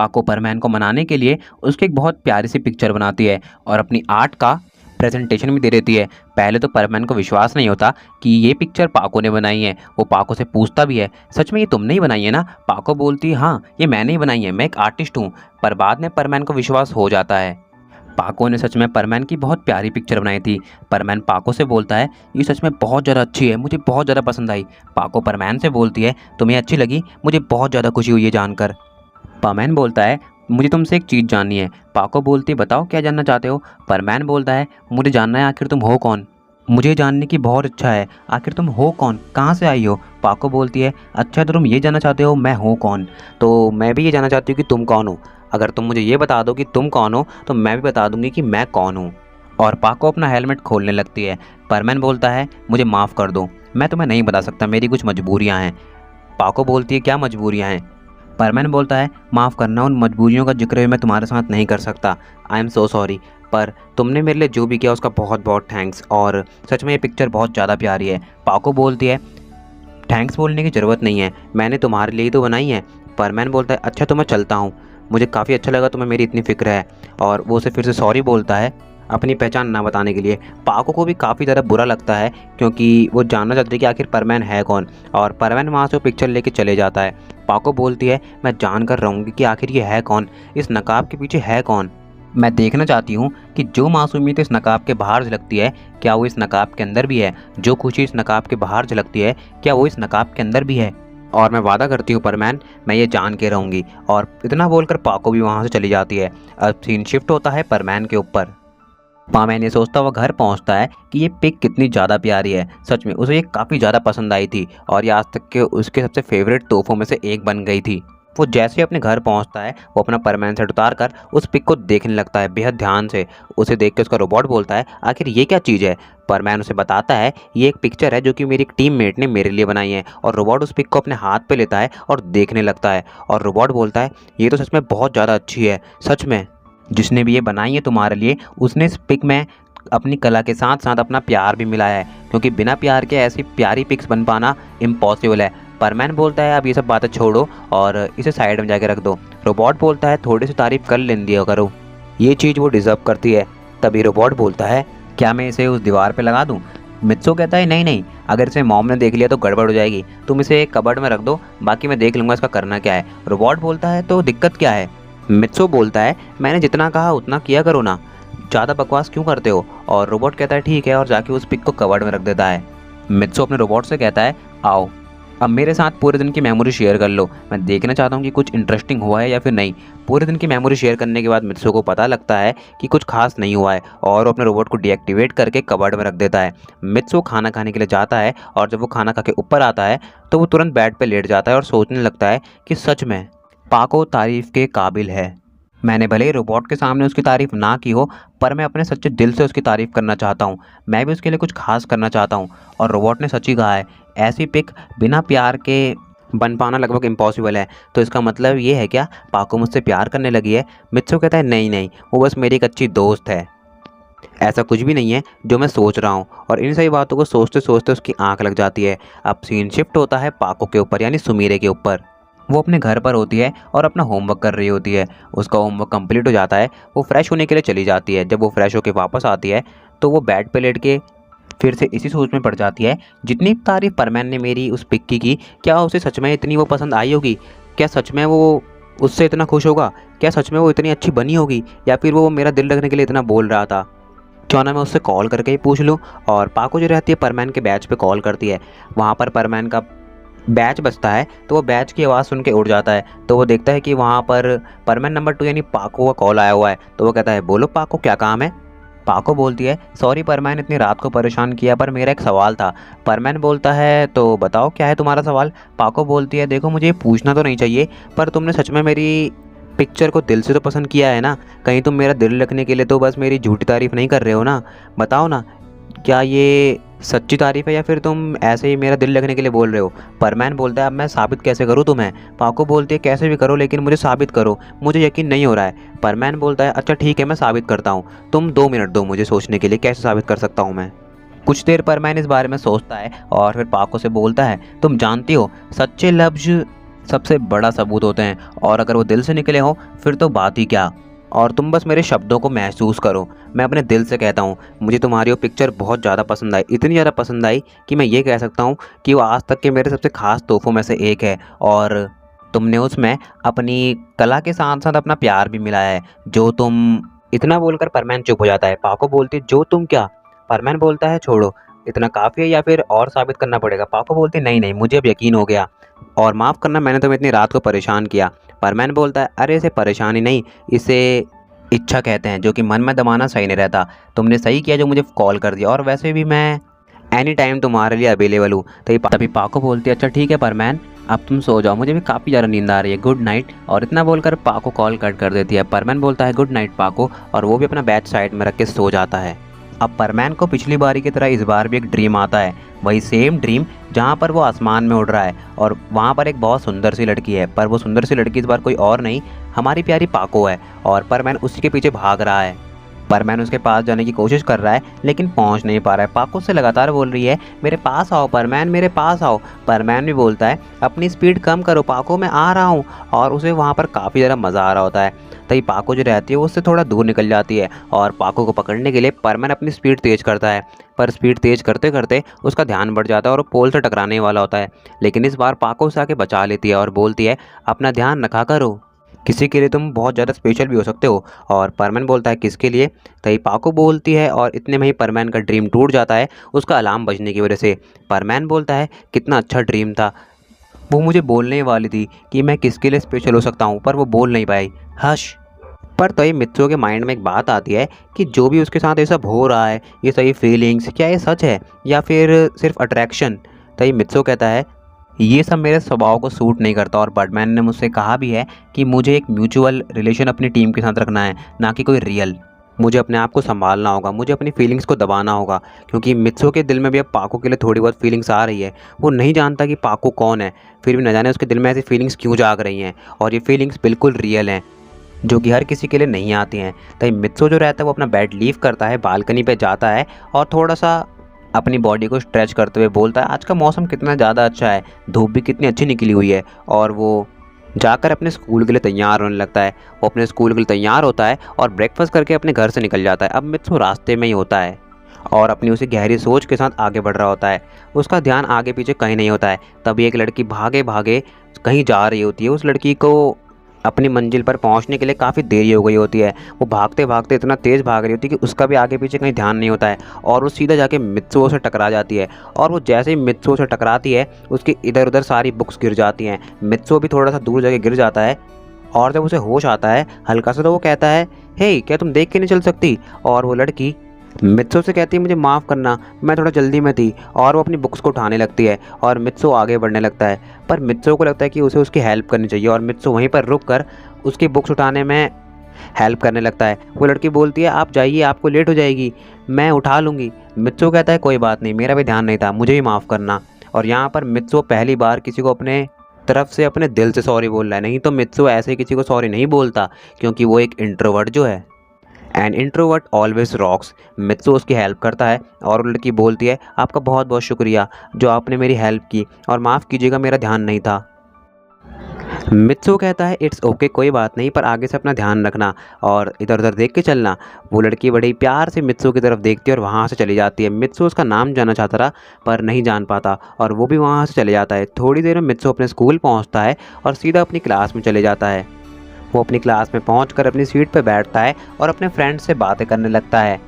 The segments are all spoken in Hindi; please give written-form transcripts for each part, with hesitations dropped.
पाको परमैन को मनाने के लिए उसकी एक बहुत प्यारी सी पिक्चर बनाती है और अपनी आर्ट का प्रेजेंटेशन भी दे देती है। पहले तो परमैन को विश्वास नहीं होता कि ये पिक्चर पाको ने बनाई है। वो पाको से पूछता भी है, सच में ये तुमने ही बनाई है ना? पाको बोलती है, हाँ ये मैंने ही बनाई है, मैं एक आर्टिस्ट हूँ। पर बाद में परमैन को विश्वास हो जाता है। पाको ने सच में परमैन की बहुत प्यारी पिक्चर बनाई थी। परमैन पाको से बोलता है, ये सच में बहुत ज़्यादा अच्छी है, मुझे बहुत ज़्यादा पसंद आई। पाको परमैन से बोलती है, तुम्हें अच्छी लगी? मुझे बहुत ज़्यादा खुशी हुई है जानकर। परमैन बोलता है, मुझे तुमसे एक चीज़ जाननी है। पाको बोलती है, बताओ क्या जानना चाहते हो? परमैन बोलता है, मुझे जानना है आखिर तुम हो कौन। मुझे जानने की बहुत इच्छा है, आखिर तुम हो कौन, कहाँ से आई हो? पाको बोलती है, अच्छा तो तुम ये जानना चाहते हो मैं हूँ कौन, तो मैं भी ये जानना चाहती हूँ कि तुम कौन हो। अगर तुम मुझे ये बता दो कि तुम कौन हो तो मैं भी बता दूंगी कि मैं कौन हूँ। और पाको अपना हेलमेट खोलने लगती है। परमैन बोलता है, मुझे माफ़ कर दो, मैं तुम्हें नहीं बता सकता, मेरी कुछ मजबूरियाँ हैं। पाको बोलती है, क्या मजबूरियाँ हैं? परमैन बोलता है, माफ़ करना, उन मजबूरियों का जिक्र मैं तुम्हारे साथ नहीं कर सकता, आई एम सो सॉरी। पर तुमने मेरे लिए जो भी किया उसका बहुत बहुत थैंक्स, और सच में ये पिक्चर बहुत ज़्यादा प्यारी है। पाको बोलती है, थैंक्स बोलने की ज़रूरत नहीं है, मैंने तुम्हारे लिए ही तो बनाई है। परमैन बोलता है, अच्छा तो मैं चलता हूँ, मुझे काफ़ी अच्छा लगा तुम्हें मेरी इतनी फ़िक्र है। और वो उसे फिर से सॉरी बोलता है अपनी पहचान ना बताने के लिए। पाको को भी काफ़ी ज़्यादा बुरा लगता है क्योंकि वो जानना चाहती है कि आखिर परमैन है कौन। और परमैन वहाँ से वो पिक्चर लेके चले जाता है। पाको बोलती है, मैं जान कर रहूँगी कि आखिर ये है कौन, इस नकाब के पीछे है कौन। मैं देखना चाहती हूँ कि जो मासूमियत इस नकाब के बाहर झलकती है क्या वो इस नकाब के अंदर भी है, जो खुशी इस नकाब के बाहर झलकती है क्या वो इस नकाब के अंदर भी है। और मैं वादा करती हूँ परमैन, मैं ये जान के रहूँगी। और इतना बोलकर पाको भी वहाँ से चली जाती है। अब सीन शिफ्ट होता है परमैन के ऊपर। परमैन ये सोचता हुआ घर पहुँचता है कि ये पिक कितनी ज़्यादा प्यारी है। सच में उसे ये काफ़ी ज़्यादा पसंद आई थी और ये आज तक के उसके सबसे फेवरेट तोहफों में से एक बन गई थी। वो जैसे ही अपने घर पहुंचता है वो अपना परमैन सेट उतार कर उस पिक को देखने लगता है बेहद ध्यान से। उसे देख के उसका रोबोट बोलता है, आखिर ये क्या चीज़ है? परमैन उसे बताता है, ये एक पिक्चर है जो कि मेरी एक टीममेट ने मेरे लिए बनाई है। और रोबोट उस पिक को अपने हाथ पे लेता है और देखने लगता है। और रोबोट बोलता है, ये तो सच में बहुत ज़्यादा अच्छी है, सच में जिसने भी ये बनाई है तुम्हारे लिए उसने इस पिक में अपनी कला के साथ साथ अपना प्यार भी मिलाया है, क्योंकि बिना प्यार के ऐसी प्यारी पिक्स बन पाना इम्पॉसिबल है। परमैन बोलता है, अब ये सब बातें छोड़ो और इसे साइड में जाके रख दो। रोबोट बोलता है, थोड़ी सी तारीफ कर लेने दिया करो, ये चीज़ वो डिज़र्व करती है। तभी रोबोट बोलता है, क्या मैं इसे उस दीवार पे लगा दूँ? मित्सो कहता है, नहीं नहीं, अगर इसे मॉम ने देख लिया तो गड़बड़ हो जाएगी, तुम इसे एक कबर्ड में रख दो, बाकी मैं देख लूँगा इसका करना क्या है। रोबोट बोलता है, तो दिक्कत क्या है? मित्सो बोलता है, मैंने जितना कहा उतना किया करो ना, ज़्यादा बकवास क्यों करते हो? और रोबोट कहता है, ठीक है, और जाके उस पिक को कबर्ड में रख देता है। मित्सो अपने रोबोट से कहता है, आओ अब मेरे साथ पूरे दिन की मेमोरी शेयर कर लो, मैं देखना चाहता हूँ कि कुछ इंटरेस्टिंग हुआ है या फिर नहीं। पूरे दिन की मेमोरी शेयर करने के बाद मित्सो को पता लगता है कि कुछ खास नहीं हुआ है और वो अपने रोबोट को डीएक्टिवेट करके कबर्ड में रख देता है। मित्सो खाना खाने के लिए जाता है और जब वो खाना खा के ऊपर आता है तो वो तुरंत बेड पर लेट जाता है और सोचने लगता है कि सच में पाको तारीफ के काबिल है। मैंने भले ही रोबोट के सामने उसकी तारीफ़ ना की हो, पर मैं अपने सच्चे दिल से उसकी तारीफ़ करना चाहता हूँ। मैं भी उसके लिए कुछ खास करना चाहता हूँ। और रोबोट ने सच ही कहा है, ऐसी पिक बिना प्यार के बन पाना लगभग इम्पॉसिबल है। तो इसका मतलब ये है क्या, पाको मुझसे प्यार करने लगी है? मित्सो कहता है, नहीं नहीं, वो बस मेरी एक अच्छी दोस्त है, ऐसा कुछ भी नहीं है जो मैं सोच रहा हूँ। और इन सभी बातों को सोचते सोचते उसकी आँख लग जाती है। अब सीन शिफ्ट होता है पाको के ऊपर, यानी सुमीरे के ऊपर। वो अपने घर पर होती है और अपना होमवर्क कर रही होती है। उसका होमवर्क कंप्लीट हो जाता है, वो फ्रेश होने के लिए चली जाती है। जब वो फ्रेश होकर वापस आती है तो वो बेड पे लेट के फिर से इसी सोच में पड़ जाती है, जितनी तारीफ परमैन ने मेरी उस पिक की, क्या उसे सच में इतनी वो पसंद आई होगी? क्या सच में वो उससे इतना खुश होगा? क्या सच में वो इतनी अच्छी बनी होगी? या फिर वो मेरा दिल रखने के लिए इतना बोल रहा था? क्यों ना मैं उससे कॉल करके ही पूछ लूँ। और पाको जो रहती है परमैन के बैच पे कॉल करती है। वहाँ पर परमैन का बैच बजता है तो वो बैच की आवाज़ सुन के उड़ जाता है। तो वो देखता है कि वहाँ पर परमैन नंबर 2 यानी पाको का कॉल आया हुआ है। तो वो कहता है, बोलो पाको, क्या काम है? पाको बोलती है, सॉरी परमैन, इतनी रात को परेशान किया, पर मेरा एक सवाल था। परमैन बोलता है, तो बताओ क्या है तुम्हारा सवाल? पाको बोलती है, देखो मुझे पूछना तो नहीं चाहिए, पर तुमने सच में मेरी पिक्चर को दिल से तो पसंद किया है ना? कहीं तुम मेरा दिल रखने के लिए तो बस मेरी झूठी तारीफ़ नहीं कर रहे हो ना? बताओ ना, क्या ये सच्ची तारीफ़ है या फिर तुम ऐसे ही मेरा दिल रखने के लिए बोल रहे हो? परमैन बोलता है, अब मैं साबित कैसे करूँ तुम्हें? पाको बोलती है, कैसे भी करो लेकिन मुझे साबित करो, मुझे यकीन नहीं हो रहा है। परमैन बोलता है, अच्छा ठीक है, मैं साबित करता हूँ, तुम 2 मिनट दो मुझे सोचने के लिए, कैसे साबित कर सकता हूँ मैं। कुछ देर परमैन इस बारे में सोचता है और फिर पाको से बोलता है, तुम जानती हो सच्चे लफ्ज़ सबसे बड़ा सबूत होते हैं, और अगर वो दिल से निकले हों फिर तो बात ही क्या। और तुम बस मेरे शब्दों को महसूस करो। मैं अपने दिल से कहता हूँ, मुझे तुम्हारी वो पिक्चर बहुत ज़्यादा पसंद आई, इतनी ज़्यादा पसंद आई कि मैं ये कह सकता हूँ कि वो आज तक के मेरे सबसे ख़ास तोहफ़ों में से एक है। और तुमने उसमें अपनी कला के साथ साथ अपना प्यार भी मिलाया है। जो तुम इतना बोलकर परमैन चुप हो जाता है। पाको बोलती जो तुम क्या। परमैन बोलता है छोड़ो, इतना काफ़ी है या फिर और साबित करना पड़ेगा। पाको बोलती नहीं नहीं, मुझे अब यकीन हो गया, और माफ़ करना मैंने तुम्हें इतनी रात को परेशान किया। परमैन बोलता है अरे इसे परेशानी नहीं, इसे इच्छा कहते हैं, जो कि मन में दबाना सही नहीं रहता। तुमने सही किया जो मुझे कॉल कर दिया, और वैसे भी मैं एनी टाइम तुम्हारे लिए अवेलेबल हूँ। तभी पाको बोलती है अच्छा ठीक है परमैन, अब तुम सो जाओ, मुझे भी काफ़ी ज़्यादा नींद आ रही है, गुड नाइट। और इतना बोलकर पाको कॉल कट कर देती है। परमैन बोलता है गुड नाइट पाको, और वो भी अपना बैच साइड में रख के सो जाता है। अब परमैन को पिछली बारी की तरह इस बार भी एक ड्रीम आता है, वही सेम ड्रीम जहाँ पर वो आसमान में उड़ रहा है, और वहाँ पर एक बहुत सुंदर सी लड़की है। पर वो सुंदर सी लड़की इस बार कोई और नहीं, हमारी प्यारी पाको है, और परमैन उसी के पीछे भाग रहा है। परमैन उसके पास जाने की कोशिश कर रहा है लेकिन पहुंच नहीं पा रहा है। पाको से लगातार बोल रही है मेरे पास आओ परमैन, मेरे पास आओ। परमैन भी बोलता है अपनी स्पीड कम करो पाको, मैं आ रहा हूँ। और उसे वहाँ पर काफ़ी ज़्यादा मज़ा आ रहा होता है। तभी पाको जो रहती है वो उससे थोड़ा दूर निकल जाती है, और पाको को पकड़ने के लिए परमैन अपनी स्पीड तेज़ करता है। पर स्पीड तेज़ करते करते उसका ध्यान बढ़ जाता है और वो पोल से टकराने वाला होता है। लेकिन इस बार पाको उसे आके बचा लेती है और बोलती है अपना ध्यान रखा करो, किसी के लिए तुम बहुत ज़्यादा स्पेशल भी हो सकते हो। और परमैन बोलता है किसके लिए। तभी पाको बोलती है, और इतने में ही परमैन का ड्रीम टूट जाता है उसका अलार्म बजने की वजह से। परमैन बोलता है कितना अच्छा ड्रीम था, वो मुझे बोलने वाली थी कि मैं किसके लिए स्पेशल हो सकता हूँ, पर वो बोल नहीं पाई। हश। पर तभी मित्रों के माइंड में एक बात आती है कि जो भी उसके साथ ये सब हो रहा है, ये सही फीलिंग्स, क्या ये सच है या फिर सिर्फ अट्रैक्शन। तभी मित्रो कहता है ये सब मेरे स्वभाव को सूट नहीं करता, और बर्डमैन ने मुझसे कहा भी है कि मुझे एक म्यूचुअल रिलेशन अपनी टीम के साथ रखना है, ना कि कोई रियल। मुझे अपने आप को संभालना होगा, मुझे अपनी फीलिंग्स को दबाना होगा, क्योंकि मित्सो के दिल में भी अब पाको के लिए थोड़ी बहुत फीलिंग्स आ रही है। वो नहीं जानता कि पाको कौन है, फिर भी न जाने उसके दिल में ऐसी फीलिंग्स क्यों जाग रही हैं, और ये फीलिंग्स बिल्कुल रियल हैं, जो कि हर किसी के लिए नहीं आती हैं। तभी मित्सो जो रहता है वो अपना बेड लीव करता है, बालकनी पे जाता है और थोड़ा सा अपनी बॉडी को स्ट्रेच करते हुए बोलता है आज का मौसम कितना ज़्यादा अच्छा है, धूप भी कितनी अच्छी निकली हुई है। और वो जाकर अपने स्कूल के लिए तैयार होने लगता है। वो अपने स्कूल के लिए तैयार होता है और ब्रेकफास्ट करके अपने घर से निकल जाता है। अब मित्सो रास्ते में ही होता है और अपनी उसी गहरी सोच के साथ आगे बढ़ रहा होता है। उसका ध्यान आगे पीछे कहीं नहीं होता है। तभी एक लड़की भागे भागे कहीं जा रही होती है। उस लड़की को अपनी मंजिल पर पहुंचने के लिए काफ़ी देरी हो गई होती है। वो भागते भागते इतना तेज़ भाग रही होती है कि उसका भी आगे पीछे कहीं ध्यान नहीं होता है, और वो सीधा जाके मित्सुओ से टकरा जाती है। और वो जैसे ही मित्सुओ से टकराती है उसकी इधर उधर सारी बुक्स गिर जाती हैं। मित्सुओ भी थोड़ा सा दूर जाके गिर जाता है, और जब उसे होश आता है हल्का सा तो वो कहता है हे क्या तुम देख के नहीं चल सकती। और वो लड़की मित्सो से कहती है मुझे माफ़ करना, मैं थोड़ा जल्दी में थी। और वो अपनी बुक्स को उठाने लगती है और मित्सो आगे बढ़ने लगता है। पर मित्सो को लगता है कि उसे उसकी हेल्प करनी चाहिए, और मित्सो वहीं पर रुक कर उसकी बुक्स उठाने में हेल्प करने लगता है। वो लड़की बोलती है आप जाइए, आपको लेट हो जाएगी, मैं उठा लूँगी। मित्सो कहता है कोई बात नहीं, मेरा भी ध्यान नहीं था, मुझे भी माफ़ करना। और यहाँ पर मित्सो पहली बार किसी को अपने तरफ से अपने दिल से सॉरी बोल रहा है। नहीं तो मित्सो ऐसे किसी को सॉरी नहीं बोलता, क्योंकि वो एक इंट्रोवर्ट जो है। And introvert always rocks. Mitsuo उसकी हेल्प करता है और वो लड़की बोलती है आपका बहुत बहुत शुक्रिया जो आपने मेरी हेल्प की, और माफ़ कीजिएगा मेरा ध्यान नहीं था। मित्सो कहता है इट्स ओके कोई बात नहीं, पर आगे से अपना ध्यान रखना और इधर उधर देख के चलना। वो लड़की बड़ी प्यार से मित्सो की तरफ देखती है और वहाँ से चली जाती है। मित्सो उसका नाम जानना चाहता था पर नहीं जान पाता, और वो भी वहाँ से चले जाता है। थोड़ी देर में मित्सो अपने स्कूल पहुँचता है और सीधा अपनी क्लास में चले जाता है। वो अपनी क्लास में पहुंचकर अपनी सीट पर बैठता है और अपने फ्रेंड से बातें करने लगता है,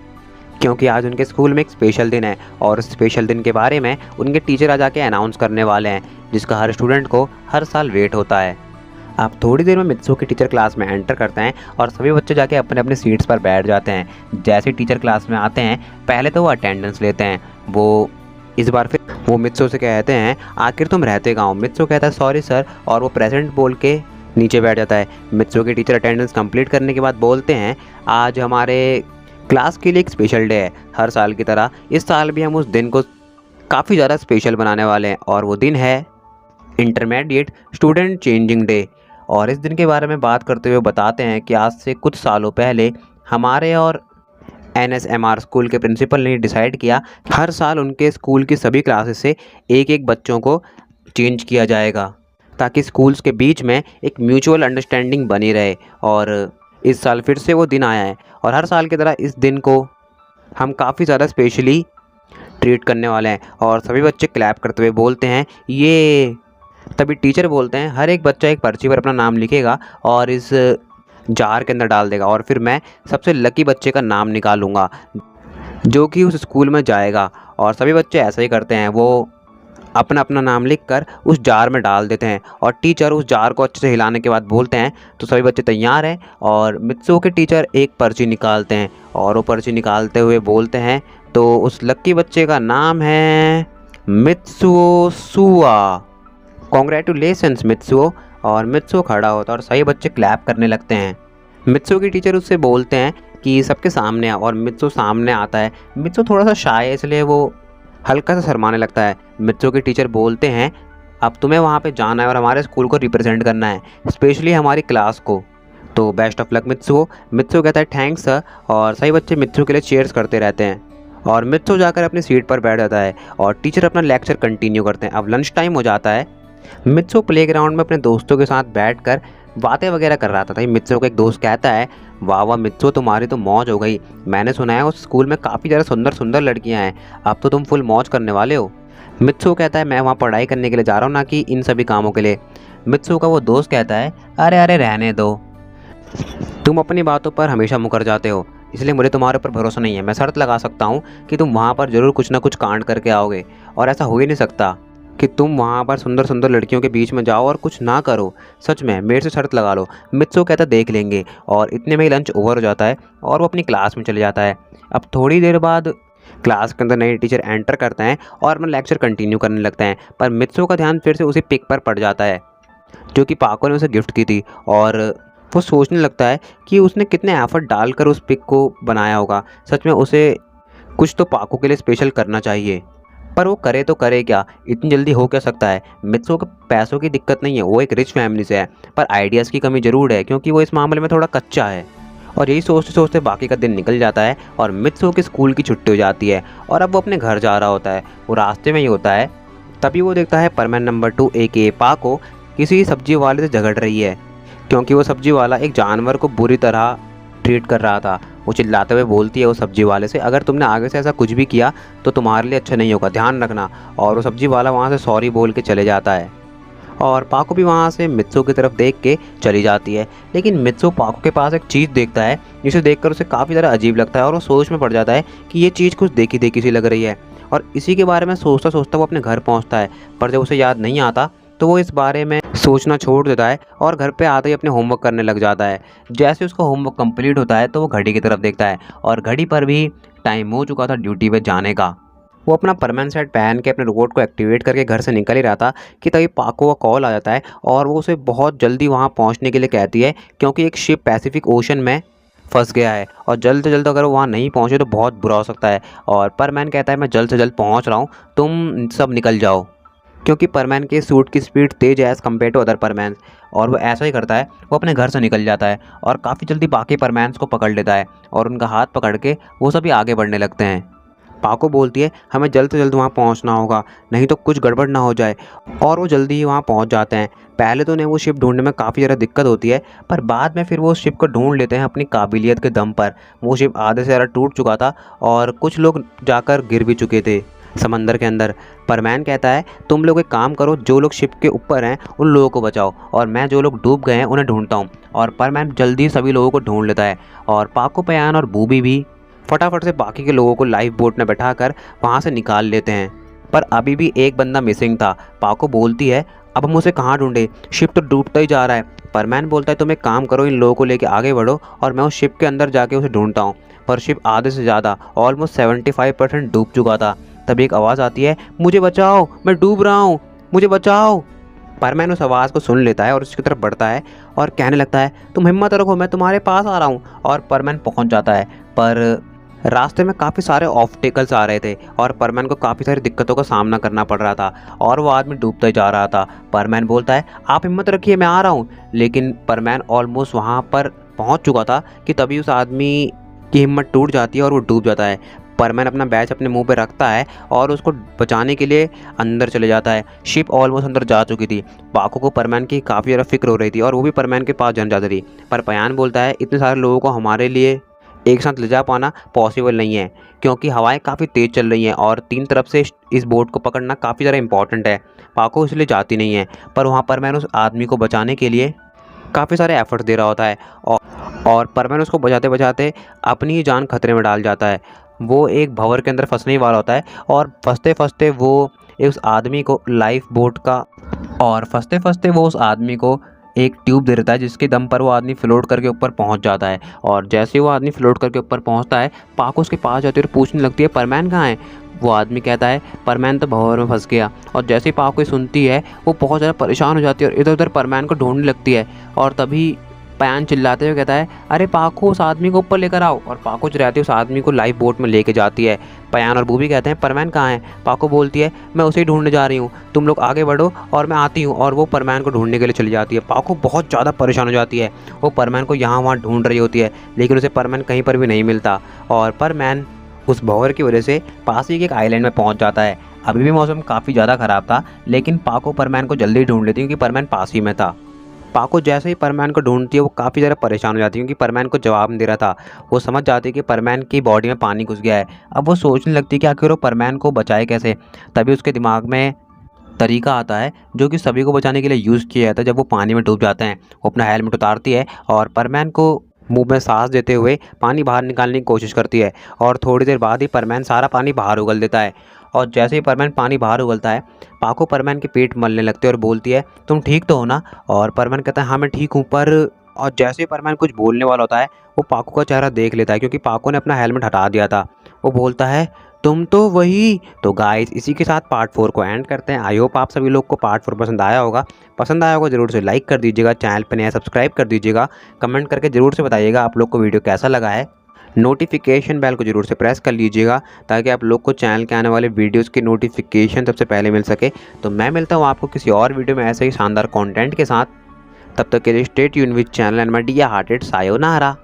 क्योंकि आज उनके स्कूल में एक स्पेशल दिन है, और उस स्पेशल दिन के बारे में उनके टीचर आ जाके अनाउंस करने वाले हैं, जिसका हर स्टूडेंट को हर साल वेट होता है। अब थोड़ी देर में मित्सो के टीचर क्लास में एंटर करते हैं और सभी बच्चे जाके अपने अपने सीट्स पर बैठ जाते हैं। जैसे टीचर क्लास में आते हैं पहले तो वो अटेंडेंस लेते हैं। वो इस बार फिर वो मित्सो से कहते हैं आखिर तुम रहते कहाँ हो। मित्सो कहता है सॉरी सर, और वो प्रेजेंट बोल के नीचे बैठ जाता है। मित्सो के टीचर अटेंडेंस कंप्लीट करने के बाद बोलते हैं आज हमारे क्लास के लिए एक स्पेशल डे है। हर साल की तरह इस साल भी हम उस दिन को काफ़ी ज़्यादा स्पेशल बनाने वाले हैं, और वो दिन है इंटरमीडिएट स्टूडेंट चेंजिंग डे। और इस दिन के बारे में बात करते हुए बताते हैं कि आज से कुछ सालों पहले हमारे और NSMR स्कूल के प्रिंसिपल ने डिसाइड किया हर साल उनके स्कूल की सभी क्लासेस से एक एक बच्चों को चेंज किया जाएगा। ताकि स्कूल्स के बीच में एक म्यूचुअल अंडरस्टैंडिंग बनी रहे। और इस साल फिर से वो दिन आया है और हर साल की तरह इस दिन को हम काफ़ी ज़्यादा स्पेशली ट्रीट करने वाले हैं। और सभी बच्चे क्लैप करते हुए बोलते हैं ये। तभी टीचर बोलते हैं हर एक बच्चा एक पर्ची पर अपना नाम लिखेगा और इस जार के अंदर डाल देगा और फिर मैं सबसे लकी बच्चे का नाम निकालूंगा जो कि उस स्कूल में जाएगा। और सभी बच्चे ऐसा ही करते हैं, वो अपना अपना नाम लिखकर उस जार में डाल देते हैं और टीचर उस जार को अच्छे से हिलाने के बाद बोलते हैं तो सभी बच्चे तैयार हैं। और मित्सुओ के टीचर एक पर्ची निकालते हैं और वो पर्ची निकालते हुए बोलते हैं तो उस लक्की बच्चे का नाम है मित्सुओ सुआ। Congratulations Mitsuo. और मित्सुओ खड़ा होता है और सभी बच्चे क्लैप करने लगते हैं। मित्सुओ की टीचर उससे बोलते हैं कि सबके सामने आ, और मित्सुओ सामने आता है। मित्सुओ थोड़ा सा शाय है इसलिए वो हल्का सा शर्माने लगता है। मित्सुओ के टीचर बोलते हैं अब तुम्हें वहाँ पे जाना है और हमारे स्कूल को रिप्रेजेंट करना है, स्पेशली हमारी क्लास को, तो best of luck Mitsuo. Mitsuo कहता है थैंक्स सर। और सभी बच्चे मित्सुओ के लिए चीयर्स करते रहते हैं और मित्सुओ जाकर अपनी सीट पर बैठ जाता है और टीचर अपना लेक्चर कंटिन्यू करते हैं। अब लंच टाइम हो जाता है। मित्सुओ प्लेग्राउंड में अपने दोस्तों के साथ बैठकर बातें वगैरह कर रहा था। तभी मित्सुओ का एक दोस्त कहता है वाह वाह मित्सुओ तुम्हारी तो मौज हो गई, मैंने सुना है उस स्कूल में काफ़ी ज़्यादा सुंदर सुंदर लड़कियां हैं, अब तो तुम फुल मौज करने वाले हो। मित्सुओ कहता है मैं वहाँ पढ़ाई करने के लिए जा रहा हूँ, ना कि इन सभी कामों के लिए। मित्सुओ का वो दोस्त कहता है अरे अरे रहने दो, तुम अपनी बातों पर हमेशा मुकर जाते हो, इसलिए मुझे तुम्हारे ऊपर भरोसा नहीं है। मैं शर्त लगा सकता हूँ कि तुम वहाँ पर ज़रूर कुछ ना कुछ कांड करके आओगे और ऐसा हो ही नहीं सकता कि तुम वहाँ पर सुंदर सुंदर लड़कियों के बीच में जाओ और कुछ ना करो। सच में मेरे से शर्त लगा लो। मित्सुओ कहता देख लेंगे। और इतने में ही लंच ओवर हो जाता है और वो अपनी क्लास में चले जाता है। अब थोड़ी देर बाद क्लास के अंदर नए टीचर एंटर करते हैं और अपना लेक्चर कंटिन्यू करने लगते हैं। पर मित्सुओ का ध्यान फिर से उसी पिक पर पड़ जाता है जो कि पाको ने उसे गिफ्ट की थी। और वो सोचने लगता है कि उसने कितने एफर्ट डालकर उस पिक को बनाया होगा। सच में उसे कुछ तो पाको के लिए स्पेशल करना चाहिए, पर वो करे तो करे क्या, इतनी जल्दी हो क्या सकता है। मित्सुओ को पैसों की दिक्कत नहीं है, वो एक रिच फैमिली से है, पर आइडियाज़ की कमी ज़रूर है क्योंकि वो इस मामले में थोड़ा कच्चा है। और यही सोचते सोचते बाकी का दिन निकल जाता है और मित्सुओ के स्कूल की छुट्टी हो जाती है और अब वो अपने घर जा रहा होता है। वो रास्ते में ही होता है, तभी वो देखता है परमैन नंबर 2 AKA पाको किसी सब्जी वाले से झगड़ रही है क्योंकि वो सब्जी वाला एक जानवर को बुरी तरह ट्रीट कर रहा था। वो चिल्लाते हुए बोलती है वो सब्जी वाले से अगर तुमने आगे से ऐसा कुछ भी किया तो तुम्हारे लिए अच्छा नहीं होगा, ध्यान रखना। और वो सब्जी वाला वहाँ से सॉरी बोल के चले जाता है और पाको भी वहाँ से मित्सुओ की तरफ देख के चली जाती है। लेकिन मित्सुओ पाको के पास एक चीज़ देखता है जिसे देखकर उसे काफ़ी ज़्यादा अजीब लगता है और वो सोच में पड़ जाता है कि ये चीज़ कुछ देखी देखी सी लग रही है। और इसी के बारे में सोचता सोचता वो अपने घर पहुँचता है, पर जब उसे याद नहीं आता तो वो इस बारे में सोचना छोड़ देता है और घर पे आते ही अपने होमवर्क करने लग जाता है। जैसे उसका होमवर्क कंप्लीट होता है तो वो घड़ी की तरफ देखता है और घड़ी पर भी टाइम हो चुका था ड्यूटी पे जाने का। वो अपना परमानेंट सेट पहन के अपने रोबोट को एक्टिवेट करके घर से निकल ही रहा था कि तभी पाको का कॉल आ जाता है और वो उसे बहुत जल्दी वहाँ पहुँचने के लिए कहती है क्योंकि एक शिप पैसिफिक ओशन में फंस गया है और जल्द से जल्द अगर वो वहाँ नहीं पहुँचे तो बहुत बुरा हो सकता है। और परमैन कहता है मैं जल्द से जल्द पहुँच रहा हूँ, तुम सब निकल जाओ, क्योंकि परमैन के सूट की स्पीड तेज है एज़ कम्पेयर टू अदर परमैन। और वो ऐसा ही करता है, वो अपने घर से निकल जाता है और काफ़ी जल्दी बाकी परमैन्स को पकड़ लेता है और उनका हाथ पकड़ के वो सभी आगे बढ़ने लगते हैं। पाको बोलती है हमें जल्द से जल्द वहाँ पहुँचना होगा, नहीं तो कुछ गड़बड़ ना हो जाए। और वो जल्दी ही वहाँ पहुँच जाते हैं। पहले तो उन्हें वो शिप ढूंढने में काफ़ी ज़्यादा दिक्कत होती है, पर बाद में फिर वो शिप को ढूंढ लेते हैं अपनी काबिलियत के दम पर। वो शिप आधे से ज़्यादा टूट चुका था और कुछ लोग जाकर गिर भी चुके थे समंदर के अंदर। परमैन कहता है तुम लोग एक काम करो, जो लोग शिप के ऊपर हैं उन लोगों को बचाओ और मैं जो लोग डूब गए हैं उन्हें ढूंढता हूँ। और परमैन जल्दी सभी लोगों को ढूंढ लेता है और पाको, पयान और बूबी भी फटाफट से बाकी के लोगों को लाइफ बोट में बैठाकर वहाँ से निकाल लेते हैं। पर अभी भी एक बंदा मिसिंग था। पाको बोलती है अब हम उसे कहाँ ढूंढे, शिप तो डूबता ही जा रहा है। परमैन बोलता है तुम एक काम करो, इन लोगों को लेके आगे बढ़ो और मैं उस शिप के अंदर जाके उसे ढूंढता हूँ। पर शिप आधे से ज़्यादा ऑलमोस्ट 75% डूब चुका था। तभी एक आवाज़ आती है मुझे बचाओ, मैं डूब रहा हूँ, मुझे बचाओ। परमैन उस आवाज़ को सुन लेता है और उसकी तरफ बढ़ता है और कहने लगता है तुम हिम्मत रखो, मैं तुम्हारे पास आ रहा हूँ। और परमैन पहुँच जाता है, पर रास्ते में काफ़ी सारे ऑब्स्टेकल्स आ रहे थे और परमैन को काफ़ी सारी दिक्कतों का सामना करना पड़ रहा था और वो आदमी डूबता ही जा रहा था। परमैन बोलता है आप हिम्मत रखिए, मैं आ रहा हूँ। लेकिन परमैन ऑलमोस्ट वहाँ पर पहुँच चुका था कि तभी उस आदमी की हिम्मत टूट जाती है और वो डूब जाता है। परमैन अपना बैच अपने मुंह पे रखता है और उसको बचाने के लिए अंदर चले जाता है। शिप ऑलमोस्ट अंदर जा चुकी थी। पाको को परमैन की काफ़ी ज़्यादा फिक्र हो रही थी और वो भी परमैन के पास जाना चाहती थी, पर पयान बोलता है इतने सारे लोगों को हमारे लिए एक साथ ले जा पाना पॉसिबल नहीं है, क्योंकि हवाएं काफ़ी तेज़ चल रही हैं और 3 तरफ से इस बोट को पकड़ना काफ़ी ज़्यादा इंपॉर्टेंट है। पाको इसलिए जाती नहीं है, पर वहाँ परमैन उस आदमी को बचाने के लिए काफ़ी सारे एफर्ट्स दे रहा होता है और परमैन उसको बचाते बचाते अपनी ही जान खतरे में डाल जाता है। वो एक भंवर के अंदर फंसने ही वाला होता है और फंसते फंसते वो उस आदमी को उस आदमी को एक ट्यूब दे देता है, जिसके दम पर वो आदमी फ्लोट करके ऊपर पहुंच जाता है। और जैसे ही वो आदमी फ्लोट करके ऊपर पहुंचता है, पाको उसके पास जाती है और पूछने लगती है परमैन कहाँ है। वो आदमी कहता है परमैन तो भंवर में फंस गया। और जैसे ही पाको सुनती है वो बहुत ज़्यादा परेशान हो जाती है और इधर उधर परमैन को ढूंढने लगती है। और तभी पयान चिल्लाते हुए कहता है अरे पाको उस आदमी को ऊपर लेकर आओ। और पाको चिल्लाती है उस आदमी को लाइफ बोट में लेके जाती है। पयान और बूबी कहते हैं परमैन कहाँ है। पाको बोलती है मैं उसे ही ढूंढने जा रही हूँ, तुम लोग आगे बढ़ो और मैं आती हूँ। और वो परमैन को ढूंढने के लिए चली जाती है। पाको बहुत ज़्यादा परेशान हो जाती है। वो परमैन को यहाँ वहाँ ढूंढ रही होती है, लेकिन उसे परमैन कहीं पर भी नहीं मिलता। और परमैन उस भंवर की वजह से पास ही के एक आइलैंड में पहुँच जाता है। अभी भी मौसम काफ़ी ज़्यादा ख़राब था, लेकिन पाको परमैन को जल्दी ढूंढ लेती है क्योंकि परमैन पास ही में था। पाको जैसे ही परमैन को ढूंढती है वो काफ़ी ज़्यादा परेशान हो जाती है, क्योंकि परमैन को जवाब नहीं दे रहा था। वो समझ जाती है कि परमैन की बॉडी में पानी घुस गया है। अब वो सोचने लगती है कि आखिर वो परमैन को बचाए कैसे। तभी उसके दिमाग में तरीका आता है जो कि सभी को बचाने के लिए यूज़ किया जाता है। जब वो पानी में डूब जाते हैं, वो अपना हेलमेट उतारती है और परमैन को मुंह में सांस देते हुए पानी बाहर निकालने की कोशिश करती है। और थोड़ी देर बाद ही परमैन सारा पानी बाहर उगल देता है। और जैसे ही परमैन पानी बाहर उगलता है, पाको परमैन के पेट मलने लगती है और बोलती है तुम ठीक तो हो ना। और परमैन कहता है हाँ मैं ठीक हूँ, पर और जैसे ही परमैन कुछ बोलने वाला होता है, वो पाको का चेहरा देख लेता है, क्योंकि पाको ने अपना हेलमेट हटा दिया था। वो बोलता है तुम तो वही। तो गाइस, इसी के साथ पार्ट 4 को एंड करते हैं। आई होप आप सभी लोग को पार्ट 4 पसंद आया होगा। ज़रूर से लाइक कर दीजिएगा, चैनल पर नया सब्सक्राइब कर दीजिएगा, कमेंट करके ज़रूर से बताइएगा आप लोग को वीडियो कैसा लगा है। नोटिफिकेशन बेल को ज़रूर से प्रेस कर लीजिएगा, ताकि आप लोग को चैनल के आने वाले वीडियोस की नोटिफिकेशन सबसे पहले मिल सके। तो मैं मिलता हूँ आपको किसी और वीडियो में ऐसे ही शानदार कंटेंट के साथ। तब तक के लिए stay tuned with channel and my dear hearted sayonara.